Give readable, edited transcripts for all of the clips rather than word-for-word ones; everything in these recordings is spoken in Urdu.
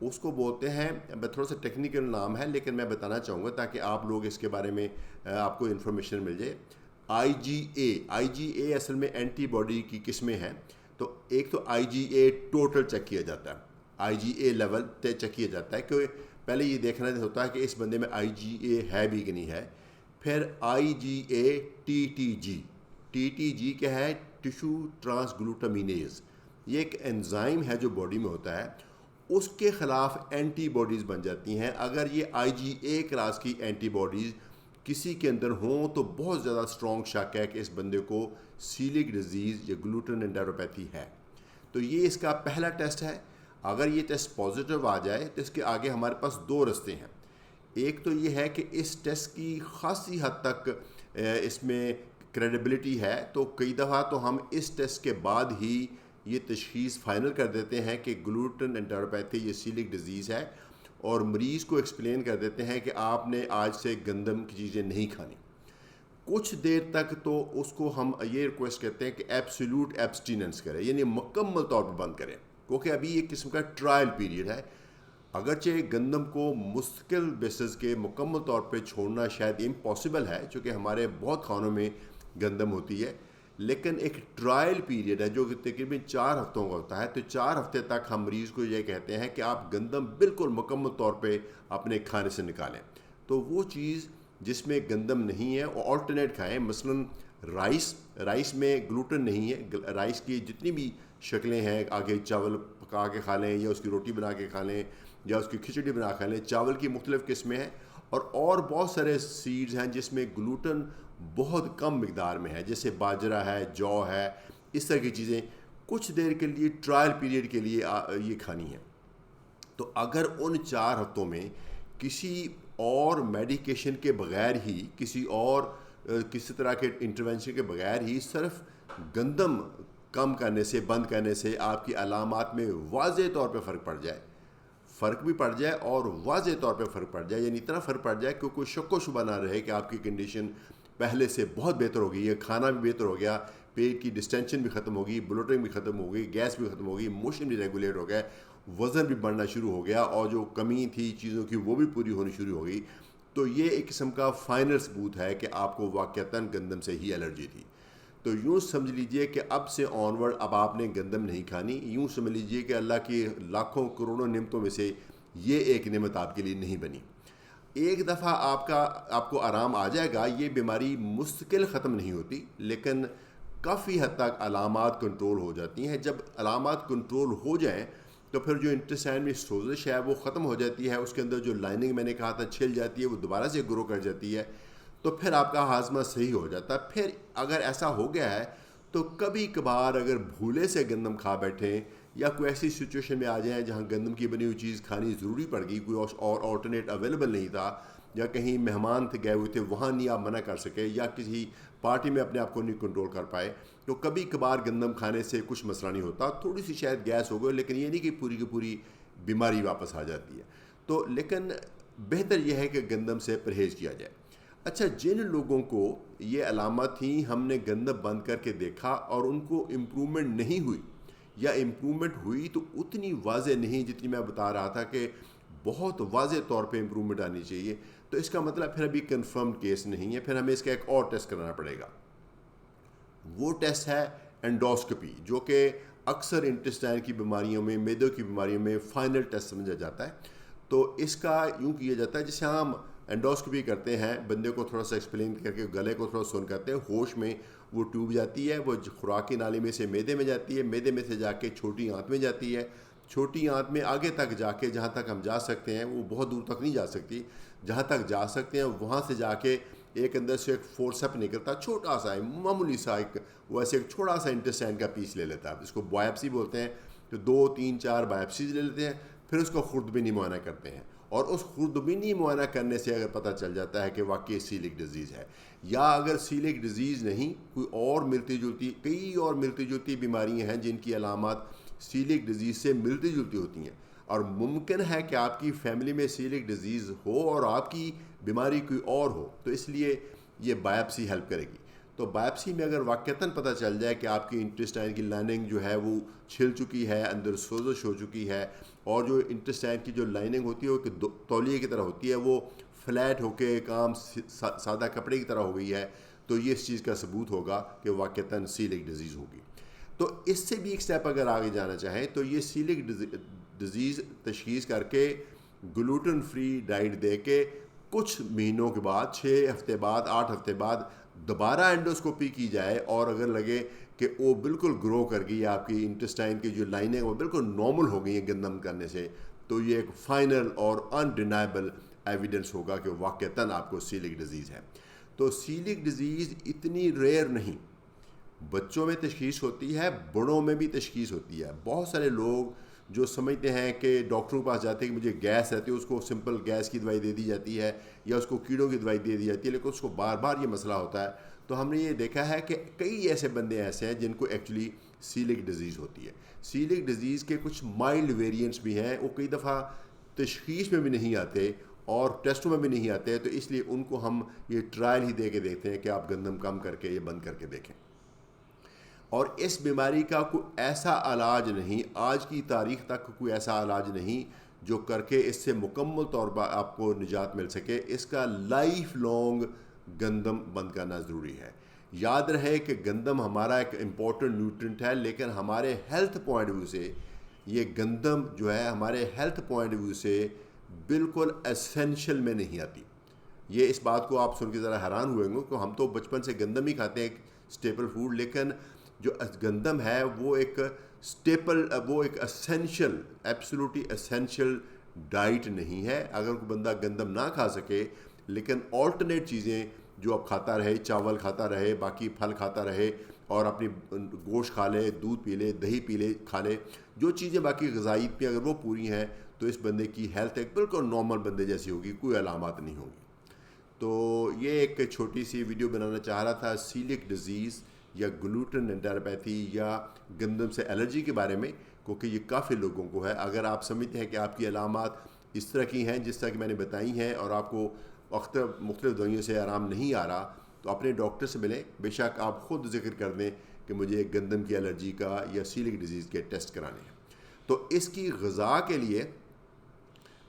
اس کو بولتے ہیں، تھوڑا سا ٹیکنیکل نام ہے لیکن میں بتانا چاہوں گا تاکہ آپ لوگ اس کے بارے میں آپ کو انفارمیشن مل جائے. آئی جی اے اصل میں اینٹی باڈی کی قسمیں ہیں. تو ایک تو آئی جی اے ٹوٹل چیک کیا جاتا ہے، آئی جی اے لیول چیک کیا جاتا ہے کہ پہلے یہ دیکھنا ہوتا ہے کہ اس بندے میں آئی جی اے ہے بھی کہ نہیں ہے. پھر آئی جی اے ٹی جی کیا ہے؟ Tissue transglutaminase. یہ ایک انزائم ہے جو باڈی میں ہوتا ہے، اس کے خلاف اینٹی باڈیز بن جاتی ہیں. اگر یہ آئی جی اے کلاس کی اینٹی باڈیز کسی کے اندر ہوں تو بہت زیادہ اسٹرانگ شک ہے کہ اس بندے کو سیلک ڈیزیز یا گلوٹن انٹیروپیتھی ہے. تو یہ اس کا پہلا ٹیسٹ ہے. اگر یہ ٹیسٹ پازیٹیو آ جائے تو اس کے آگے ہمارے پاس دو رستے ہیں. ایک تو یہ ہے کہ اس ٹیسٹ کی خاصی حد تک اس میں کریڈیبلٹی ہے، تو کئی دفعہ تو ہم اس ٹیسٹ کے بعد ہی یہ تشخیص فائنل کر دیتے ہیں کہ گلوٹن انٹیروپیتھی یہ سیلک ڈیزیز ہے، اور مریض کو ایکسپلین کر دیتے ہیں کہ آپ نے آج سے گندم کی چیزیں نہیں کھانی. کچھ دیر تک تو اس کو ہم یہ ریکویسٹ کرتے ہیں کہ ایبسولوٹ ایبسٹیننس کرے، یعنی مکمل طور پر بند کرے، کیونکہ ابھی ایک قسم کا ٹرائل پیریڈ ہے. اگرچہ گندم کو مستقل بیسز کے مکمل طور پہ چھوڑنا شاید امپاسبل ہے چونکہ ہمارے بہت کھانوں میں گندم ہوتی ہے، لیکن ایک ٹرائل پیریڈ ہے جو کہ تقریباً 4 ہفتوں کا ہوتا ہے. تو 4 ہفتے تک ہم مریض کو یہ کہتے ہیں کہ آپ گندم بالکل مکمل طور پہ اپنے کھانے سے نکالیں. تو وہ چیز جس میں گندم نہیں ہے وہ آلٹرنیٹ کھائیں. مثلاً رائس میں گلوٹن نہیں ہے، رائس کی جتنی بھی شکلیں ہیں، آگے چاول پکا کے کھا لیں یا اس کی روٹی بنا کے کھا لیں یا اس کی کھچڑی بنا کھا لیں. چاول کی مختلف قسمیں ہیں، اور بہت سارے سیڈز ہیں جس میں گلوٹن بہت کم مقدار میں ہے، جیسے باجرہ ہے، جو ہے، اس طرح کی چیزیں کچھ دیر کے لیے ٹرائل پیریڈ کے لیے یہ کھانی ہے. تو اگر ان 4 ہفتوں میں کسی اور میڈیکیشن کے بغیر ہی، کسی طرح کے انٹرونشن کے بغیر ہی صرف گندم کم کرنے سے، بند کرنے سے آپ کی علامات میں واضح طور پہ فرق بھی پڑ جائے اور واضح طور پہ فرق پڑ جائے، یعنی اتنا فرق پڑ جائے کہ کوئی شک و شبہ نہ رہے کہ آپ کی کنڈیشن پہلے سے بہت بہتر ہو گئی ہے، کھانا بھی بہتر ہو گیا، پیٹ کی ڈسٹینشن بھی ختم ہوگی، بلوٹنگ بھی ختم ہو گئی، گیس بھی ختم ہو گئی، موشن بھی ریگولیٹ ہو گیا، وزن بھی بڑھنا شروع ہو گیا، اور جو کمی تھی چیزوں کی وہ بھی پوری ہونی شروع ہو گئی. تو یہ ایک قسم کا فائنل ثبوت ہے کہ آپ کو واقعتاً گندم سے ہی الرجی تھی. تو یوں سمجھ لیجئے کہ اب سے آنورڈ اب آپ نے گندم نہیں کھانی. یوں سمجھ لیجئے کہ اللہ کی لاکھوں کروڑوں نعمتوں میں سے یہ ایک نعمت آپ کے لیے نہیں بنی. ایک دفعہ آپ کو آرام آ جائے گا. یہ بیماری مستقل ختم نہیں ہوتی لیکن کافی حد تک علامات کنٹرول ہو جاتی ہیں. جب علامات کنٹرول ہو جائیں تو پھر جو انٹسٹائن میں سوزش ہے وہ ختم ہو جاتی ہے، اس کے اندر جو لائننگ میں نے کہا تھا چھل جاتی ہے وہ دوبارہ سے گرو کر جاتی ہے، تو پھر آپ کا ہاضمہ صحیح ہو جاتا ہے. پھر اگر ایسا ہو گیا ہے تو کبھی کبھار اگر بھولے سے گندم کھا بیٹھیں یا کوئی ایسی سچویشن میں آ جائیں جہاں گندم کی بنی ہوئی چیز کھانی ضروری پڑ گئی، کوئی اور آلٹرنیٹ اویلیبل نہیں تھا، یا کہیں مہمان تھے گئے ہوئے تھے وہاں نہیں آپ منع کر سکے، یا کسی پارٹی میں اپنے آپ کو نہیں کنٹرول کر پائے، تو کبھی کبھار گندم کھانے سے کچھ مسئلہ نہیں ہوتا. تھوڑی سی شاید گیس ہو گئی لیکن یہ نہیں کہ پوری کی پوری بیماری واپس آ جاتی ہے. تو لیکن بہتر یہ ہے کہ گندم سے پرہیز کیا جائے. اچھا، جن لوگوں کو یہ علامات تھیں ہم نے گندم بند کر کے دیکھا اور ان کو امپرومنٹ نہیں ہوئی یا امپرومنٹ ہوئی تو اتنی واضح نہیں جتنی میں بتا رہا تھا کہ بہت واضح طور پہ امپرومنٹ آنی چاہیے، تو اس کا مطلب پھر ابھی کنفرمڈ کیس نہیں ہے، پھر ہمیں اس کا ایک اور ٹیسٹ کرانا پڑے گا. وہ ٹیسٹ ہے انڈوسکوپی، جو کہ اکثر انٹسٹائن کی بیماریوں میں، میدے کی بیماریوں میں فائنل ٹیسٹ سمجھا جاتا ہے. تو اس کا یوں کیا جاتا ہے جیسے ہم انڈوسکوپی کرتے ہیں، بندے کو تھوڑا سا ایکسپلین کر کے گلے کو تھوڑا سن کرتے ہیں، ہوش میں وہ ٹیوب جاتی ہے، وہ خوراکی نالی میں سے میدے میں جاتی ہے، میدے میں سے جا کے چھوٹی آنت میں جاتی ہے، چھوٹی آنت میں آگے تک جا کے جہاں تک ہم جا سکتے ہیں، وہ بہت دور تک نہیں جا سکتی، جہاں تک جا سکتے ہیں وہاں سے جا کے ایک اندر سے ایک فورسپ نکلتا، چھوٹا سا معمولی سا ایک ویسے ایک چھوٹا سا انٹسٹائن کا پیس لے لیتا ہے، جس کو بایپسی بولتے ہیں. تو 2 3 4 بایپسیز لے لیتے ہیں، پھر اس کو خوردبینی معائنہ کرتے ہیں، اور اس خوردبینی معائنہ کرنے سے اگر پتہ چل جاتا ہے کہ واقعی سیلک ڈیزیز ہے، یا اگر سیلک ڈیزیز نہیں کوئی اور کئی اور ملتی جلتی بیماریاں ہیں جن کی علامات سیلک ڈیزیز سے ملتی جلتی ہوتی ہیں، اور ممکن ہے کہ آپ کی فیملی میں سیلک ڈیزیز ہو اور آپ کی بیماری کوئی اور ہو، تو اس لیے یہ بایپسی ہیلپ کرے گی. تو بائپسی میں اگر واقعتاً پتہ چل جائے کہ آپ کی انٹسٹائن کی لائننگ جو ہے وہ چھل چکی ہے، اندر سوزش ہو چکی ہے، اور جو انٹسٹائن کی جو لائننگ ہوتی ہے وہ ایک تولیے کی طرح ہوتی ہے، وہ فلیٹ ہو کے ایک عام سادہ کپڑے کی طرح ہو گئی ہے، تو یہ اس چیز کا ثبوت ہوگا کہ واقعتاً سیلک ڈیزیز ہوگی۔ تو اس سے بھی ایک سٹیپ اگر آگے جانا چاہیں تو یہ سیلک ڈیزیز تشخیص کر کے گلوٹن فری ڈائٹ دے کے کچھ مہینوں کے بعد، 6 ہفتے بعد، 8 ہفتے بعد دوبارہ انڈوسکوپی کی جائے، اور اگر لگے کہ وہ بالکل گرو کر گئی، آپ کی انٹسٹائن کی جو لائنیں وہ بالکل نارمل ہو گئی ہیں گندم کرنے سے، تو یہ ایک فائنل اور انڈینائبل ایویڈنس ہوگا کہ واقعتاً آپ کو سیلک ڈیزیز ہے۔ تو سیلک ڈیزیز اتنی ریئر نہیں، بچوں میں تشخیص ہوتی ہے، بڑوں میں بھی تشخیص ہوتی ہے۔ بہت سارے لوگ جو سمجھتے ہیں کہ ڈاکٹروں کے پاس جاتے ہیں کہ مجھے گیس رہتی ہے، اس کو سمپل گیس کی دوائی دے دی جاتی ہے یا اس کو کیڑوں کی دوائی دے دی جاتی ہے، لیکن اس کو بار بار یہ مسئلہ ہوتا ہے۔ تو ہم نے یہ دیکھا ہے کہ کئی ایسے بندے ایسے ہیں جن کو ایکچولی سیلک ڈیزیز ہوتی ہے۔ سیلک ڈیزیز کے کچھ مائلڈ ویریئنٹس بھی ہیں، وہ کئی دفعہ تشخیص میں بھی نہیں آتے اور ٹیسٹوں میں بھی نہیں آتے، تو اس لیے ان کو ہم یہ ٹرائل ہی دے کے دیکھتے ہیں کہ آپ گندم کم کر کے یہ بند کر کے دیکھیں۔ اور اس بیماری کا کوئی ایسا علاج نہیں، آج کی تاریخ تک کوئی ایسا علاج نہیں جو کر کے اس سے مکمل طور پر آپ کو نجات مل سکے۔ اس کا لائف لانگ گندم بند کرنا ضروری ہے۔ یاد رہے کہ گندم ہمارا ایک امپورٹنٹ نیوٹرینٹ ہے، لیکن ہمارے ہیلتھ پوائنٹ ویو سے یہ گندم جو ہے ہمارے ہیلتھ پوائنٹ ویو سے بالکل اسینشل میں نہیں آتی۔ یہ اس بات کو آپ سن کے ذرا حیران ہوئے گے کہ ہم تو بچپن سے گندم ہی کھاتے ہیں، ایک اسٹیپل فوڈ، لیکن جو گندم ہے وہ ایک اسٹیپل، وہ ایک اسینشل، ایبسولوٹلی اسینشل ڈائٹ نہیں ہے۔ اگر کوئی بندہ گندم نہ کھا سکے لیکن آلٹرنیٹ چیزیں جو اب کھاتا رہے، چاول کھاتا رہے، باقی پھل کھاتا رہے، اور اپنی گوشت کھا لے، دودھ پی لے، دہی پی لے، کھا لے، جو چیزیں باقی غذائیت پہ اگر وہ پوری ہیں تو اس بندے کی ہیلتھ ایک بالکل نارمل بندے جیسی ہوگی، کوئی علامات نہیں ہوگی۔ تو یہ ایک چھوٹی سی ویڈیو بنانا چاہ رہا تھا سیلک ڈیزیز یا گلوٹن انٹیروپیتھی یا گندم سے الرجی کے بارے میں، کیونکہ یہ کافی لوگوں کو ہے۔ اگر آپ سمجھتے ہیں کہ آپ کی علامات اس طرح کی ہیں جس طرح کہ میں نے بتائی ہیں، اور آپ کو مختلف دوائیوں سے آرام نہیں آ رہا، تو اپنے ڈاکٹر سے ملیں۔ بے شک آپ خود ذکر کر دیں کہ مجھے گندم کی الرجی کا یا سیلک ڈیزیز کے ٹیسٹ کرانے ہیں۔ تو اس کی غذا کے لیے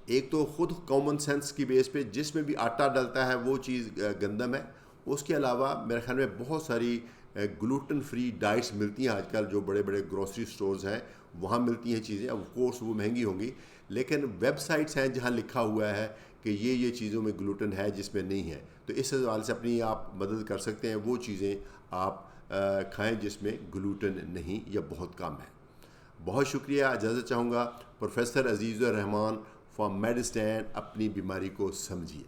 ایک تو خود کامن سینس کی بیس پہ جس میں بھی آٹا ڈلتا ہے وہ چیز گندم ہے۔ اس کے علاوہ میرے خیال میں بہت ساری گلوٹن فری ڈائٹس ملتی ہیں آج کل، جو بڑے بڑے گروسری سٹورز ہیں وہاں ملتی ہیں چیزیں۔ آف کورس وہ مہنگی ہوں گی، لیکن ویب سائٹس ہیں جہاں لکھا ہوا ہے کہ یہ چیزوں میں گلوٹن ہے جس میں نہیں ہے، تو اس حوالے سے اپنی آپ مدد کر سکتے ہیں۔ وہ چیزیں آپ کھائیں جس میں گلوٹن نہیں یا بہت کم ہے۔ بہت شکریہ، اجازت چاہوں گا۔ پروفیسر عزیز الرحمان فرام میڈسٹین، اپنی بیماری کو سمجھیے۔